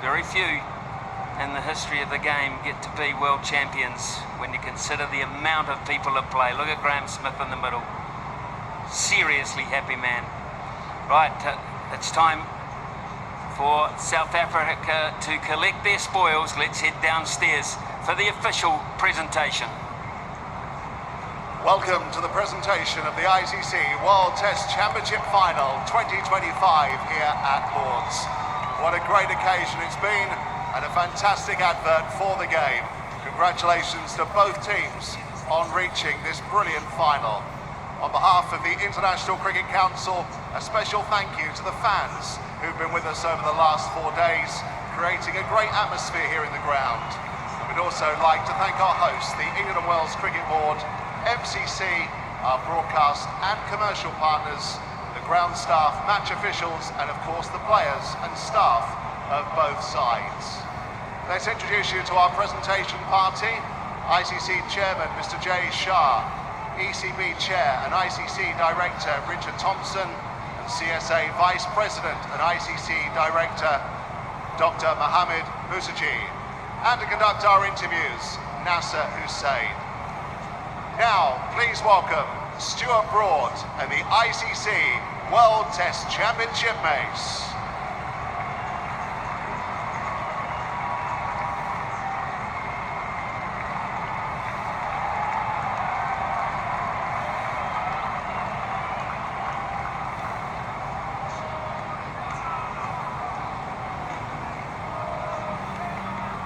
Very few in the history of the game get to be world champions when you consider the amount of people at play. Look at Graham Smith in the middle. Seriously happy man. Right, it's time for South Africa to collect their spoils. Let's head downstairs for the official presentation. Welcome to the presentation of the ICC World Test Championship Final 2025 here at Lord's. What a great occasion it's been, and a fantastic advert for the game. Congratulations to both teams on reaching this brilliant final. On behalf of the International Cricket Council, a special thank you to the fans who've been with us over the last 4 days, creating a great atmosphere here in the ground. We'd also like to thank our hosts, the England and Wales Cricket Board, MCC, our broadcast and commercial partners, the ground staff, match officials, and of course the players and staff of both sides. Let's introduce you to our presentation party. ICC Chairman Mr. Jay Shah, ECB Chair and ICC Director Richard Thompson, and CSA Vice President and ICC Director Dr. Mohammed Musaji, and to conduct our interviews, Nasser Hussain. Now, please welcome Stuart Broad and the ICC World Test Championship mates.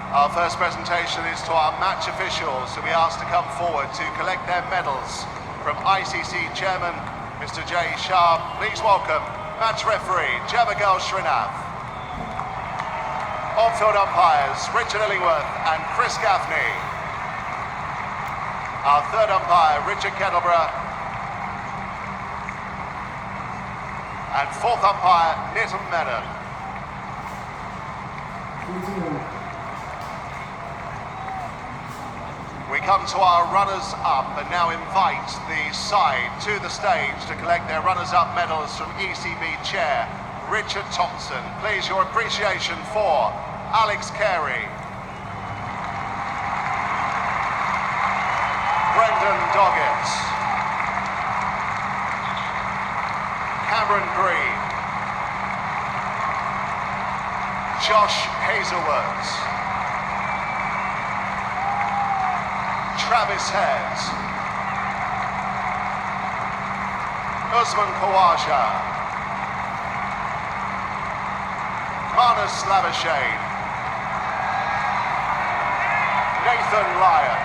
Our first presentation is to our match officials, who we asked to come forward to collect their medals. From ICC Chairman Mr. Jay Shah, please welcome match referee Jamagal Srinath. On-field umpires Richard Illingworth and Chris Gaffney. Our third umpire Richard Kettleborough. And fourth umpire Nitin Menon. We come to our runners-up and now invite the side to the stage to collect their runners-up medals from ECB Chair Richard Thompson. Please, your appreciation for Alex Carey, Brendan Doggett, Cameron Green, Josh Hazelwood, Travis Head, Usman Khawaja, Marnus Labuschagne, Nathan Lyon,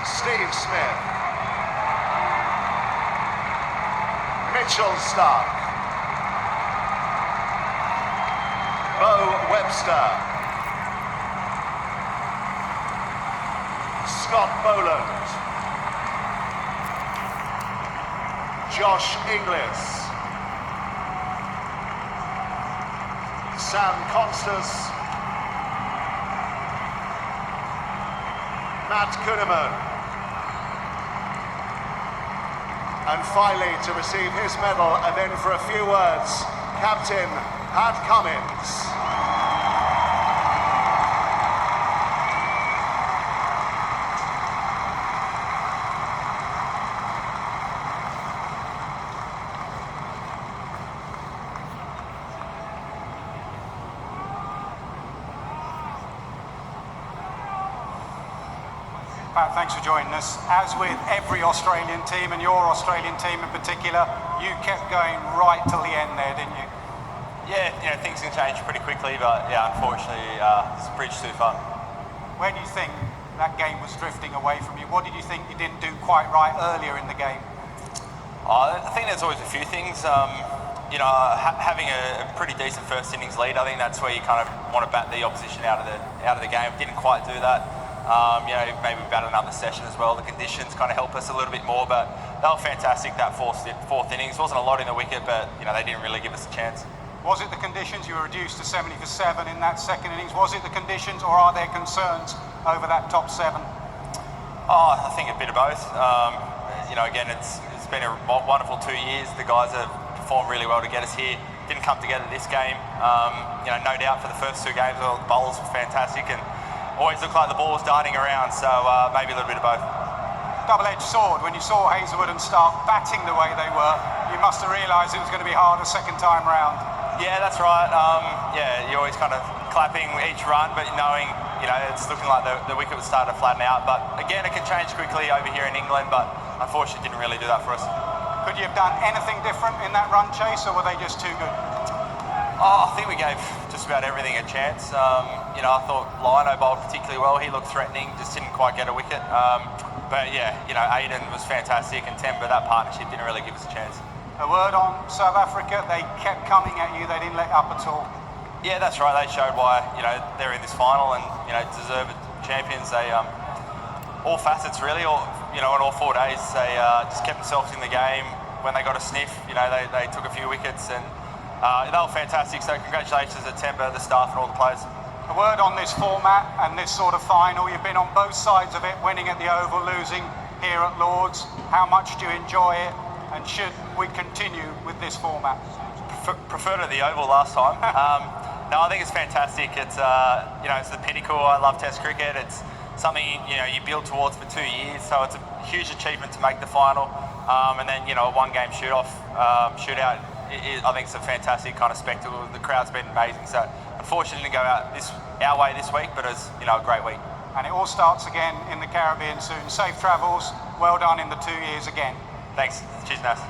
Steve Smith, Mitchell Stark, Bo Webster, Scott Boland, Josh Inglis, Sam Constas, Matt Kuhneman, and finally to receive his medal and then for a few words, Captain Pat Cummins. Pat, thanks for joining us. As with every Australian team, and your Australian team in particular, you kept going right till the end there, didn't you? Yeah, things can change pretty quickly, but yeah, unfortunately, it's a bridge too far. Where do you think that game was drifting away from you? What did you think you didn't do quite right earlier in the game? I think there's always a few things. Having a pretty decent first innings lead, I think that's where you kind of want to bat the opposition out of the game. Didn't quite do that. Maybe about another session as well. The conditions kind of help us a little bit more, but they were fantastic. That fourth innings wasn't a lot in the wicket, but they didn't really give us a chance. Was it the conditions? You were reduced to 70 for 7 in that second innings. Was it the conditions, or are there concerns over that top 7? Oh, I think a bit of both. Again, it's been a wonderful 2 years. The guys have performed really well to get us here. didn't come together this game. You know, no doubt for the first two games, the bowls were fantastic and always looked like the ball was darting around, so maybe a little bit of both. Double-edged sword. When you saw Hazelwood and Stark batting the way they were, you must have realised it was going to be harder second time round. Yeah, that's right. Yeah, you're always kind of clapping each run, but knowing, you know, it's looking like the wicket would start to flatten out. But again, it can change quickly over here in England, but unfortunately didn't really do that for us. Could you have done anything different in that run chase, or were they just too good? Oh, I think we gave just about everything a chance. You know, I thought Lino bowled particularly well. He looked threatening, just didn't quite get a wicket. But yeah, you know, Aiden was fantastic, and Temba, that partnership didn't really give us a chance. A word on South Africa, they kept coming at you, they didn't let up at all. Yeah, that's right. They showed why, you know, they're in this final and, you know, deserved champions. They, all facets really, you know, on all 4 days, they just kept themselves in the game. When they got a sniff, you know, they took a few wickets, and they were fantastic. So congratulations to Temba, the staff and all the players. A word on this format and this sort of final. You've been on both sides of it, winning at the Oval, losing here at Lords. How much do you enjoy it, and should we continue with this format? Preferred at the Oval last time. No, I think it's fantastic. It's you know, it's the pinnacle. I love Test cricket. It's something, you know, you build towards for 2 years. So it's a huge achievement to make the final. And then, you know, a one-game shootout. I think it's a fantastic kind of spectacle. The crowd's been amazing. So unfortunately, didn't go out our way this week, but it's, you know, a great week. And it all starts again in the Caribbean soon. Safe travels. Well done in the 2 years again. Thanks. Cheers, Nas.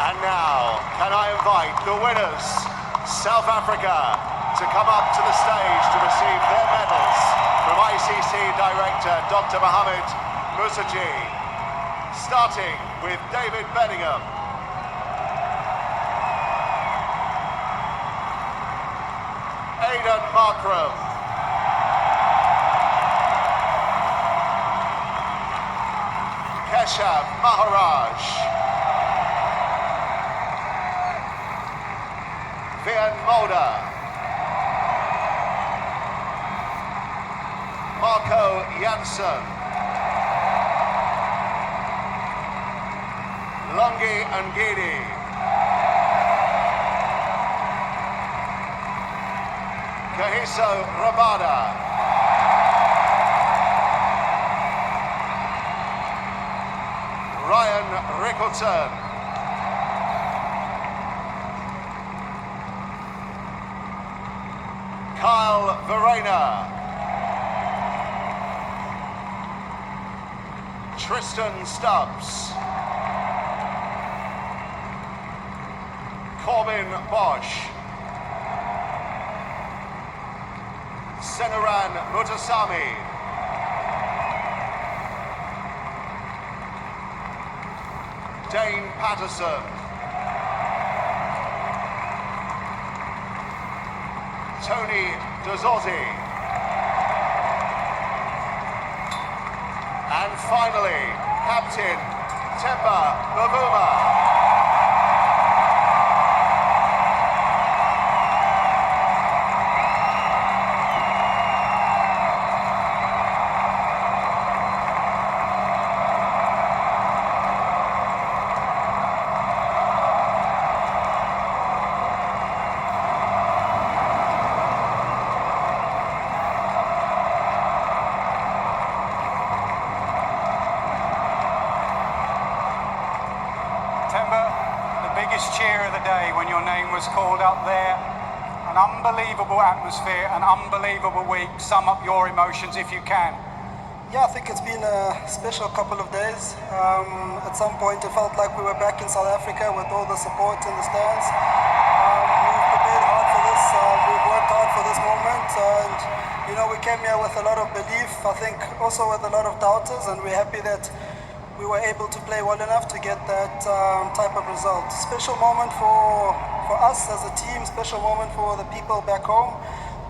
And now, can I invite the winners, South Africa, to come up to the stage to receive their medals from ICC Director Dr. Mohammed Musaji, starting with David Bedingham. Aidan Markram. Keshav Maharaj. Vian Mulder. Marco Janssen. Lungi Ngidi. Kahiso Rabada. Ryan Rickleton. Kyle Verena. Tristan Stubbs. Corbin Bosch. Senaran Mutasami. Dane Patterson. Tony Dozzotti. And finally, Captain Temba Bavuma. Cheer of the day when your name was called up there. An unbelievable atmosphere, an unbelievable week. Sum up your emotions if you can. Yeah, I think it's been a special couple of days. At some point it felt like we were back in South Africa with all the support in the stands. We've prepared hard for this, we've worked hard for this moment, and you know, we came here with a lot of belief, I think also with a lot of doubters, and we're happy that we were able to play well enough to get that type of result. Special moment for us as a team, special moment for the people back home.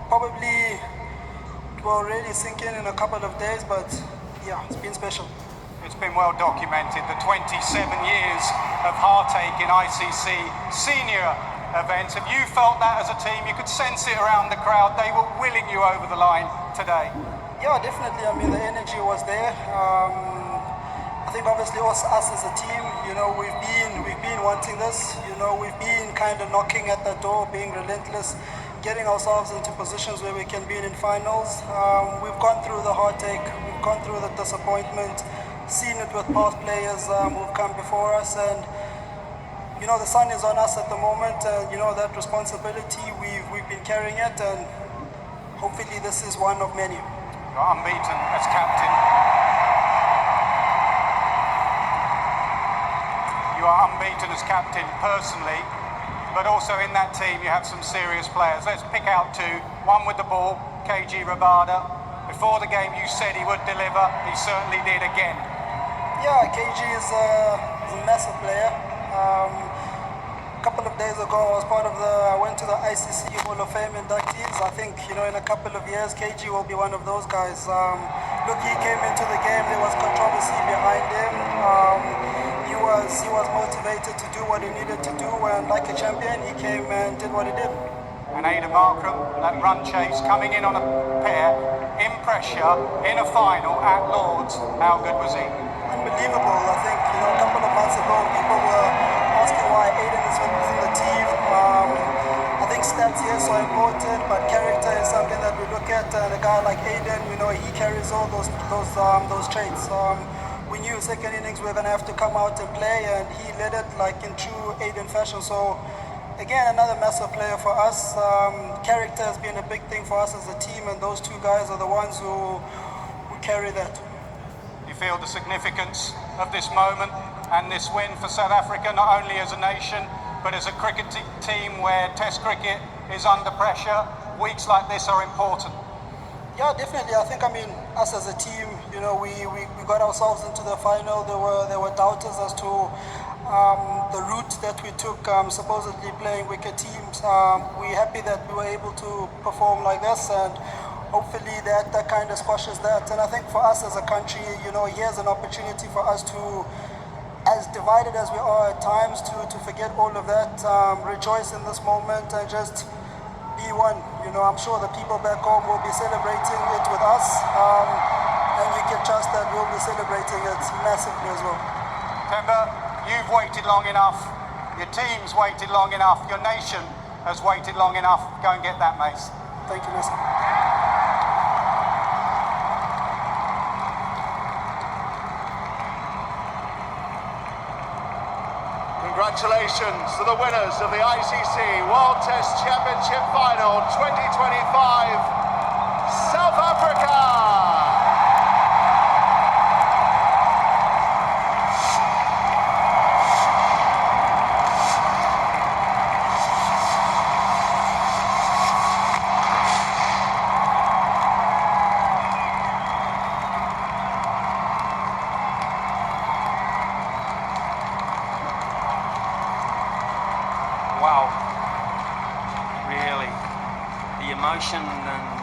Probably will really sink in a couple of days, but yeah, it's been special. It's been well documented, the 27 years of heartache in ICC senior events. Have you felt that as a team? You could sense it around the crowd. They were willing you over the line today. Yeah, definitely. I mean, the energy was there. I think obviously us as a team, you know, we've been wanting this. You know, we've been kind of knocking at the door, being relentless, getting ourselves into positions where we can be in finals. We've gone through the heartache, we've gone through the disappointment, seen it with past players who've come before us, and you know the sun is on us at the moment, and you know that responsibility we've been carrying it, and hopefully this is one of many. You're unbeaten as captain. You are unbeaten as captain personally, but also in that team you have some serious players. Let's pick out two. One with the ball, KG Rabada. Before the game you said he would deliver. He certainly did again. Yeah, KG is a massive player. A couple of days ago I went to the ICC Hall of Fame inductees. I think, you know, in a couple of years KG will be one of those guys. Look, he came into the game, there was controversy behind him. He was motivated to do what he needed to do, and like a champion he came and did what he did. And Aidan Markram, that run chase, coming in on a pair, in pressure, in a final at Lords. How good was he? Unbelievable. I think, you know, a couple of months ago people were asking why Aidan is within the team. I think stats here are so important, but character is something that we look at, and a guy like Aidan, you know, he carries all those traits. We knew second innings we were going to have to come out and play, and he led it like in true Aidan fashion. So again, another massive player for us. Character has been a big thing for us as a team, and those two guys are the ones who carry that. You feel the significance of this moment and this win for South Africa, not only as a nation, but as a cricket team where Test cricket is under pressure. Weeks like this are important. Yeah, definitely. I think, I mean, us as a team, you know, we got ourselves into the final. There were doubters as to the route that we took, supposedly playing wicket teams. We're happy that we were able to perform like this, and hopefully that kind of squashes that. And I think for us as a country, you know, here's an opportunity for us to, as divided as we are at times, to forget all of that, rejoice in this moment and just be one. You know, I'm sure the people back home will be celebrating it with us, and you can trust that we'll be celebrating it massively as well. Themba, you've waited long enough, your team's waited long enough, your nation has waited long enough. Go and get that, Mace. Thank you, Mason. Congratulations to the winners of the ICC World Test Championship Final 2025, South Africa! Wow, really, the emotion and